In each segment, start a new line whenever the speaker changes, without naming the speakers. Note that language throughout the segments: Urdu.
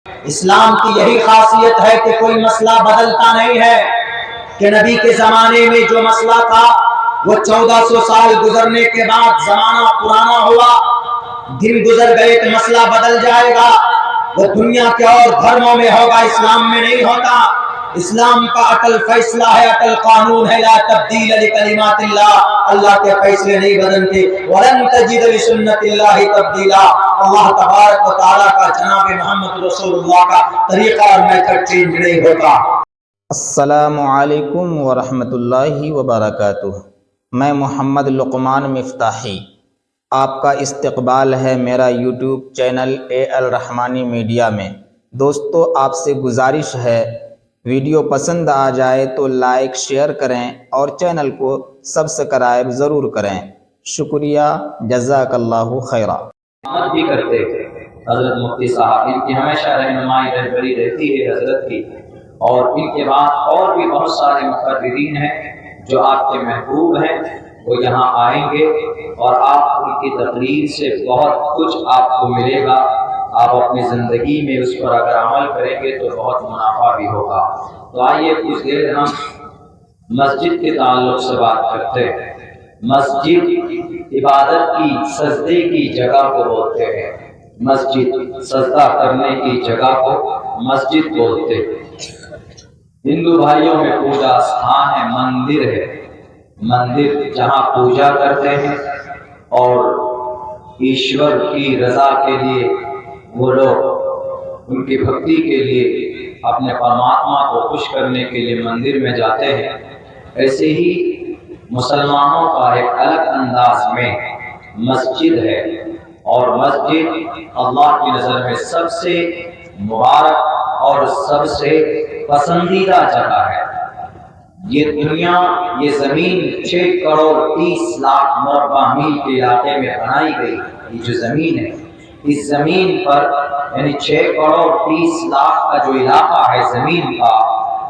اسلام کی یہی خاصیت ہے کہ کوئی مسئلہ بدلتا نہیں ہے، کہ نبی کے زمانے میں جو مسئلہ تھا وہ 1400 سال گزرنے کے بعد زمانہ پرانا ہوا، دن گزر گئے تو مسئلہ بدل جائے گا، وہ دنیا کے اور دھرموں میں ہوگا، اسلام میں نہیں ہوتا۔ اسلام کا اٹل فیصلہ ہے، اٹل قانون ہے، لا تبدیل لکلمات اللہ، اللہ کے فیصلے نہیں بدلتے، وَلَن تَجِدَ لِسُنَّتِ اللَّهِ تَبْدِيلًا۔ اللہ تبارک و تعالیٰ کا، جناب محمد رسول اللہ کا طریقہ اور میتھڈ چینج نہیں ہوتا۔
السلام علیکم ورحمۃ اللہ وبرکاتہ۔ میں محمد لقمان مفتاحی، آپ کا استقبال ہے میرا یوٹیوب چینل اے الرحمانی میڈیا میں۔ دوستو، آپ سے گزارش ہے، ویڈیو پسند آ جائے تو لائک شیئر کریں اور چینل کو سبسکرائب ضرور کریں۔ شکریہ، جزاک اللہ خیرہ۔
بھی کرتے تھے حضرت مفتی صاحب، ان کی ہمیشہ رہنمائی رہبری رہتی ہے حضرت کی، اور ان کے بعد اور بھی بہت سارے مقررین ہیں جو آپ کے محبوب ہیں، وہ یہاں آئیں گے اور آپ ان کی تقریر سے بہت کچھ آپ کو ملے گا، آپ اپنی زندگی میں اس پر اگر عمل کریں گے تو بہت منافع بھی ہوگا۔ تو آئیے کچھ دیر ہم مسجد کے تعلق سے بات کرتے ہیں۔ مسجد عبادت کی، سجدے کی جگہ کو بولتے ہیں، مسجد سجدہ کرنے کی جگہ کو مسجد بولتے ہیں۔ ہندو بھائیوں میں پوجا ستھان ہے، مندر ہے، مندر جہاں پوجا کرتے ہیں اور ایشور کی رضا کے لیے وہ لوگ ان کی بھکتی کے لیے اپنے پرماتما کو خوش کرنے کے لیے مندر میں جاتے ہیں۔ ایسے ہی مسلمانوں کا ایک الگ انداز میں مسجد ہے، اور مسجد اللہ کی نظر میں سب سے مبارک اور سب سے پسندیدہ جگہ ہے۔ یہ دنیا، یہ زمین 6 کروڑ 30 لاکھ مربع میل کے علاقے میں بنائی گئی۔ یہ جو زمین ہے، اس زمین پر یعنی 6 کروڑ 30 لاکھ کا جو علاقہ ہے زمین کا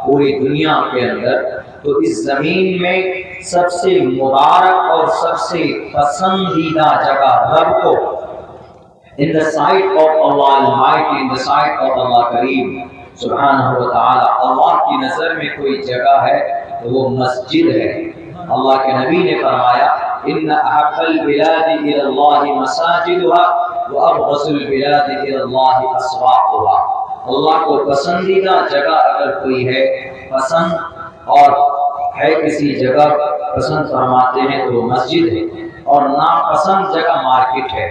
پوری دنیا کے اندر، تو اس زمین میں سب سے مبارک اور سب سے پسندیدہ جگہ رب کو in the sight of Allah Almighty, in the sight of Allah Kareem سبحانہ و تعالی، اللہ کی نظر میں کوئی جگہ ہے تو وہ مسجد ہے۔ اللہ کے نبی نے فرمایا ان احب البلاد الى اللہ مساجدها وابغض البلاد الى اللہ اسواقها۔ اللہ کو پسندیدہ جگہ اگر کوئی ہے، پسند اور ہے کسی جگہ پسند فرماتے ہیں تو وہ مسجد ہے، اور ناپسند جگہ مارکیٹ ہے،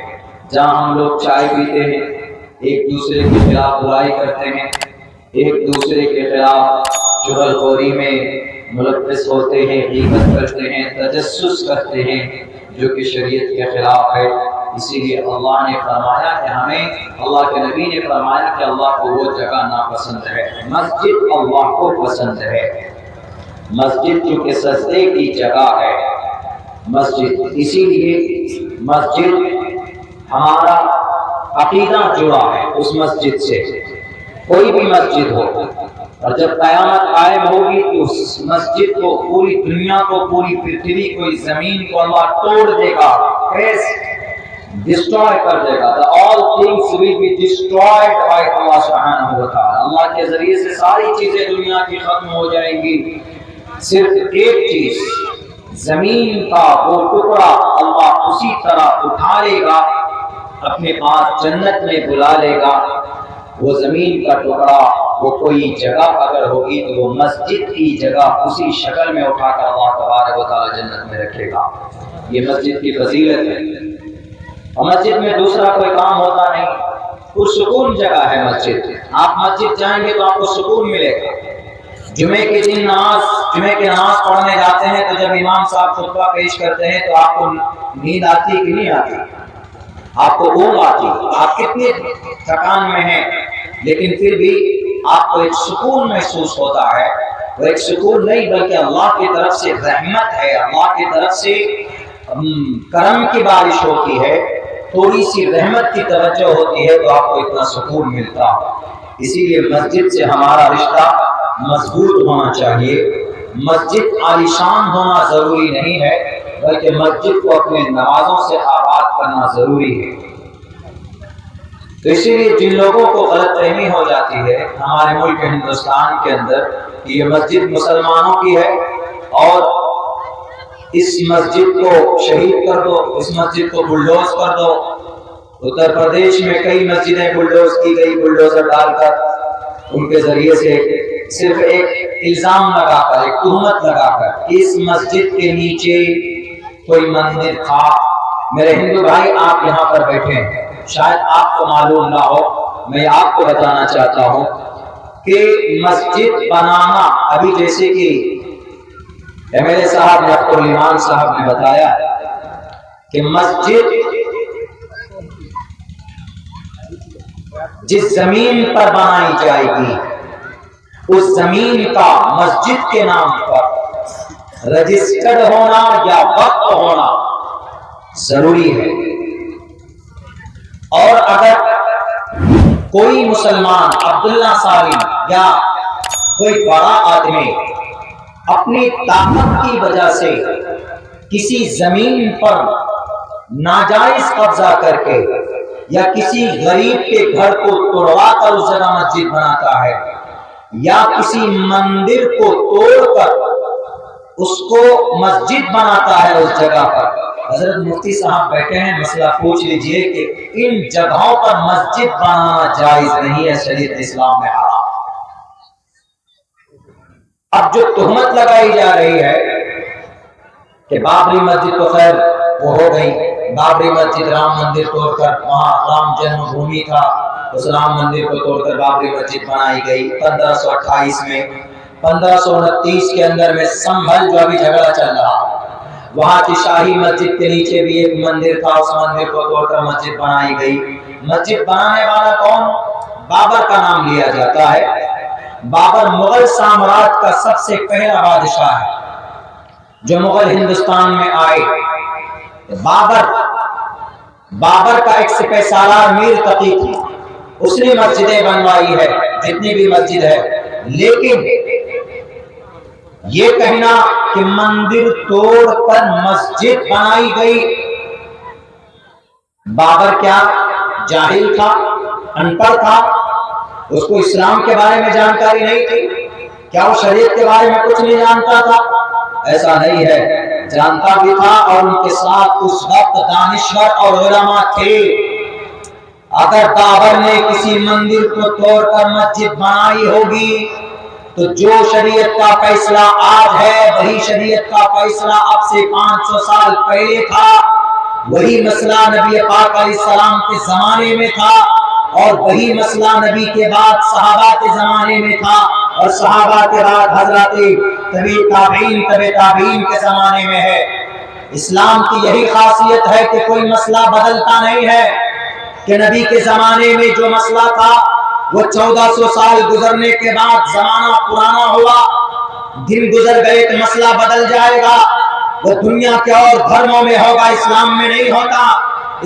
جہاں ہم لوگ چائے پیتے ہیں، ایک دوسرے کے خلاف برائی کرتے ہیں، ایک دوسرے کے خلاف چغل خوری میں ملوث ہوتے ہیں، غیبت کرتے ہیں، تجسس کرتے ہیں، جو کہ شریعت کے خلاف ہے۔ اسی لیے اللہ نے فرمایا کہ ہمیں، اللہ کے نبی نے فرمایا کہ اللہ کو وہ جگہ ناپسند ہے۔ مسجد اللہ کو پسند ہے، مسجد چونکہ سجدے کی جگہ ہے مسجد، اسی لیے مسجد ہمارا عقیدہ جڑا ہے اس مسجد سے، کوئی بھی مسجد ہو، اور جب قیامت قائم ہوگی تو اس مسجد کو، پوری دنیا کو، پوری پرتھوی کو، اس زمین کو اللہ توڑ دے گا، ڈسٹروائے کر دے گا۔ all things will be destroyed by Allah سبحانہ و تعالی۔ اللہ کے ذریعے سے ساری چیزیں دنیا کی ختم ہو جائیں گی، صرف ایک چیز، زمین کا وہ ٹکڑا اللہ اسی طرح اٹھا لے گا، اپنے پاس جنت میں بلا لے گا۔ وہ زمین کا ٹکڑا، وہ کوئی جگہ اگر ہوگی تو وہ مسجد کی جگہ اسی شکل میں اٹھا کر اللہ تبارک و تعالی جنت میں رکھے گا۔ یہ مسجد کی فضیلت ہے، اور مسجد میں دوسرا کوئی کام ہوتا نہیں، پرسکون جگہ ہے مسجد۔ آپ مسجد جائیں گے تو آپ کو سکون ملے گا۔ جمعے کے دن جمعے کی نماز پڑھنے جاتے ہیں تو جب امام صاحب خطبہ پیش کرتے ہیں تو آپ کو نیند آتی کہ نہیں آتی؟ آپ کو اونگ آتی، آپ کتنے تھکان میں ہیں، لیکن پھر بھی آپ کو ایک سکون محسوس ہوتا ہے۔ وہ ایک سکون نہیں بلکہ اللہ کی طرف سے رحمت ہے، اللہ کی طرف سے کرم کی بارش ہوتی ہے، تھوڑی سی رحمت کی توجہ ہوتی ہے تو آپ کو اتنا سکون ملتا۔ اسی لیے مسجد سے ہمارا رشتہ مضبوط ہونا چاہیے۔ مسجد عالیشان ہونا ضروری نہیں ہے، بلکہ مسجد کو اپنے نمازوں سے آباد کرنا ضروری ہے۔ تو اسی لیے جن لوگوں کو غلط فہمی ہو جاتی ہے ہمارے ملک ہندوستان کے اندر کہ یہ مسجد مسلمانوں کی ہے اور اس مسجد کو شہید کر دو، اس مسجد کو بلڈوز کر دو۔ اتر پردیش میں کئی مسجدیں بلڈوز کی گئی، بلڈوزر ڈال کر ان کے ذریعے سے صرف ایک الزام لگا کر، ایک تہمت لگا کر اس مسجد کے نیچے کوئی مندر تھا۔ میرے ہندو بھائی آپ یہاں پر بیٹھے ہیں، شاید آپ کو معلوم نہ ہو، میں آپ کو بتانا چاہتا ہوں کہ مسجد بنانا، ابھی جیسے کہ MLA صاحب ڈاکٹر ایمان صاحب نے بتایا کہ مسجد جس زمین پر بنائی جائے گی اس زمین کا مسجد کے نام پر رجسٹرڈ ہونا یا وقف ہونا ضروری ہے۔ اور اگر کوئی مسلمان عبداللہ سالم یا کوئی بڑا آدمی اپنی طاقت کی وجہ سے کسی زمین پر ناجائز قبضہ کر کے یا کسی غریب کے گھر کو توڑوا کر اس جگہ مسجد بناتا ہے یا کسی مندر کو توڑ کر اس کو مسجد بناتا ہے اس جگہ پر، حضرت مفتی صاحب بیٹھے ہیں، مسئلہ پوچھ لیجئے کہ ان جگہوں پر مسجد بنانا جائز نہیں ہے، شریعت اسلام میں حرام۔ اب جو تہمت لگائی جا رہی ہے کہ بابری مسجد تو خیر وہ ہو گئی، بابری مسجد رام مندر توڑ کر، وہاں رام جنم بھومی تھا، اس رام مندر کو توڑ کر بابری مسجد بنائی گئی 1528 میں۔ 1529 کے اندر میں سنبھل جو ابھی جھگڑا چل رہا، وہاں کی شاہی مسجد کے نیچے بھی ایک مندر تھا، اس مندر کو توڑ کر مسجد بنائی گئی۔ مسجد بنانے والا کون؟ بابر کا نام لیا جاتا ہے۔ بابر مغل سامراج کا سب سے پہلا بادشاہ ہے جو مغل ہندوستان میں آئے۔ بابر کا ایک سپہ سالار میر تقی تھی، اس نے مسجدیں بنوائی ہے جتنی بھی مسجد ہے، لیکن یہ کہنا کہ مندر توڑ کر مسجد بنائی گئی، بابر کیا جاہل تھا، ان پڑھ تھا، اس کو اسلام کے بارے میں جانکاری نہیں تھی؟ کیا وہ شریعت کے بارے میں کچھ نہیں جانتا تھا؟ ایسا نہیں ہے، جانتا بھی تھا، اور ان کے ساتھ اس وقت دانشور اور علماء تھے۔ اگر بابر نے کسی مندر کو توڑ کر مسجد بنائی ہوگی تو جو شریعت کا فیصلہ آج ہے وہی شریعت کا فیصلہ اب سے 500 سال پہلے تھا، وہی مسئلہ نبی پاک علیہ السلام کے زمانے میں تھا، اور وہی مسئلہ نبی کے بعد صحابہ کے زمانے میں تھا، اور صحابہ کے بعد حضرات تابعین کے زمانے میں ہے۔ اسلام کی یہی خاصیت ہے کہ کوئی مسئلہ بدلتا نہیں ہے، کہ نبی کے زمانے میں جو مسئلہ تھا وہ 1400 سال گزرنے کے بعد زمانہ پرانا ہوا، دن گزر گئے تو مسئلہ بدل جائے گا، وہ دنیا کے اور دھرموں میں ہوگا، اسلام میں نہیں ہوتا۔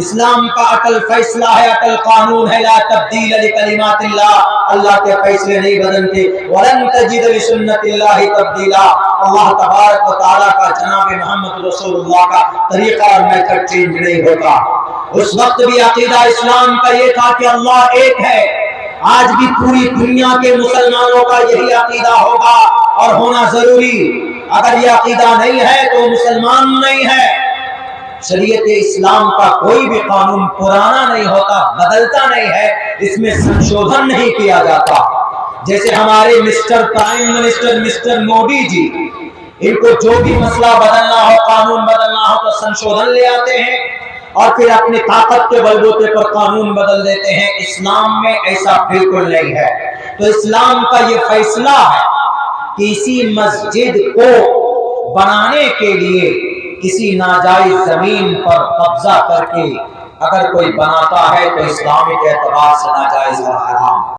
اسلام کا اٹل فیصلہ ہے، اٹل قانون ہے، لا تبدیل لکلمات اللہ، اللہ کے فیصلے نہیں بدلتے، وَلَن تَجِدَ لِسُنَّتِ اللَّهِ تَبْدِيلًا، اللہ تبارک و تعالیٰ کا، جناب محمد رسول اللہ کا طریقہ اور میتھڈ چینج نہیں ہوتا۔ اس وقت بھی عقیدہ اسلام کا یہ تھا کہ اللہ ایک ہے، آج بھی پوری دنیا کے مسلمانوں کا یہی عقیدہ ہوگا اور ہونا ضروری، اگر یہ عقیدہ نہیں ہے تو مسلمان نہیں ہے۔ شریعت اسلام کا کوئی بھی قانون پرانا نہیں ہوتا، بدلتا نہیں ہے، اس میں سنشودھن نہیں کیا جاتا۔ جیسے ہمارے mister prime minister mister Modi ji, ان کو جو بھی مسئلہ بدلنا ہو، قانون بدلنا ہو تو سنشودھن لے آتے ہیں اور پھر اپنی طاقت کے بلبوتے پر قانون بدل دیتے ہیں۔ اسلام میں ایسا بالکل نہیں ہے۔ تو اسلام کا یہ فیصلہ ہے کہ اسی مسجد کو بنانے کے لیے کسی ناجائز زمین پر قبضہ کر کے اگر کوئی بناتا ہے تو اسلامی کے اعتبار سے ناجائز اور حرام۔